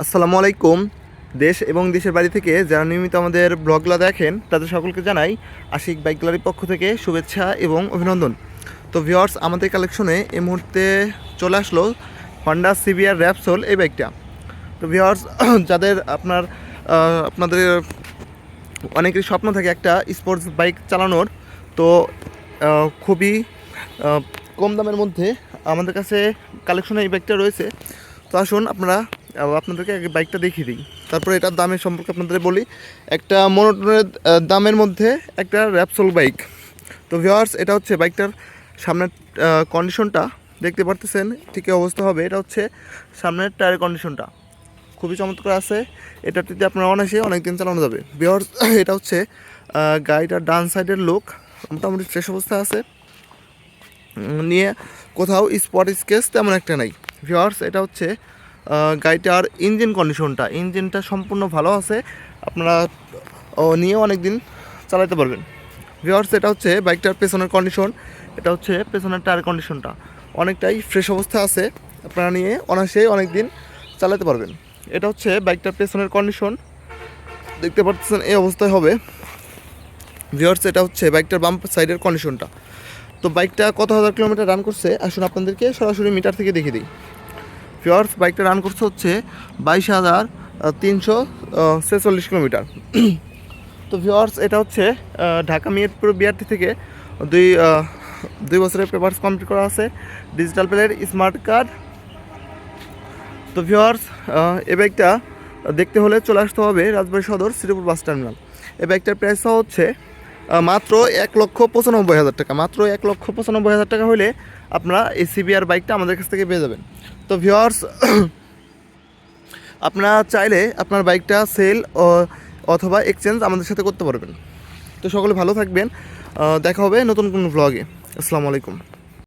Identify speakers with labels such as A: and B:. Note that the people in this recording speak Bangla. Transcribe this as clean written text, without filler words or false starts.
A: আসসালামু আলাইকুম। দেশ এবং দেশের বাড়ি থেকে যারা নিয়মিত আমাদের ব্লগগুলো দেখেন তাদের সকলকে জানাই আশিক বাইক গ্যালারির পক্ষ থেকে শুভেচ্ছা এবং অভিনন্দন। তো ভিউয়ার্স, আমাদের কালেকশনে এই মুহূর্তে চলে আসলো হন্ডা সিবিআর র্যাপসোল এই বাইকটা। তো ভিউয়ার্স, যাদের আপনাদের অনেকেরই স্বপ্ন থাকে একটা স্পোর্টস বাইক চালানোর, তো খুবই কম দামের মধ্যে আমাদের কাছে কালেকশনে এই বাইকটা রয়েছে। তো আসুন আপনাদেরকে আগে বাইকটা দেখিয়ে দিই, তারপরে এটার দামের সম্পর্কে আপনাদের বলি। একটা মোনোটনের দামের মধ্যে একটা র্যাপসোল বাইক। তো ভিউয়ার্স, এটা হচ্ছে বাইকটার সামনের কন্ডিশনটা দেখতে পারতেছেন ঠিক এই অবস্থা হবে। এটা হচ্ছে সামনের টায়ারের কন্ডিশনটা খুবই চমৎকার আছে। এটাতে আপনারা অনায়াসে অনেক দিন চালানো যাবে। ভিউয়ার্স, এটা হচ্ছে গাড়িটার ডান সাইডের লুক, মোটামুটি ফ্রেশ অবস্থা আছে, নিয়ে কোথাও স্পট স্কেচ তেমন একটা নাই। ভিউয়ার্স, এটা হচ্ছে গাড়িটার ইঞ্জিনটা সম্পূর্ণ ভালো আছে, আপনারা নিয়ে অনেক দিন চালাতে পারবেন। ভিউয়ার্স, এটা হচ্ছে বাইকটার পেছনের কন্ডিশন, এটা হচ্ছে পেছনের টায়ার কন্ডিশনটা অনেকটাই ফ্রেশ অবস্থা আছে, আপনারা নিয়ে অনায়াসেই অনেক দিন চালাতে পারবেন। এটা হচ্ছে বাইকটার পেছনের কন্ডিশন, দেখতে পাচ্ছেন এই অবস্থায় হবে। ভিউয়ার্স, এটা হচ্ছে বাইকটার বাম সাইডের কন্ডিশনটা। তো বাইকটা কত হাজার কিলোমিটার রান করছে আসুন আপনাদেরকে সরাসরি মিটার থেকে দেখিয়ে দিই। ভিউয়ার্স, বাইকটা রান করছে হচ্ছে 22,346 কিলোমিটার। তো ভিউয়ার্স, এটা হচ্ছে ঢাকা মিরপুর বিআরটি থেকে দুই বছরের পেপারস কমপ্লিট করা আছে, ডিজিটাল প্লেট, স্মার্ট কার্ড। তো ভিউয়ার্স, এই বাইকটা দেখতে হলে চলে আসতে হবে রাজবাড়ী সদর শ্রীপুর বাস টার্মিনাল। এই বাইকটার প্রাইস হচ্ছে মাত্র 1,95,000 টাকা। মাত্র 1,95,000 টাকা হলে আপনারা এই সিবিআর বাইকটা আমাদের কাছ থেকে পেয়ে যাবেন। তো ভিউয়ার্স, আপনারা চাইলে আপনার বাইকটা সেল অথবা এক্সচেঞ্জ আমাদের সাথে করতে পারবেন। তো সকলে ভালো থাকবেন, দেখা হবে নতুন কোনো ব্লগে। আসসালামু আলাইকুম।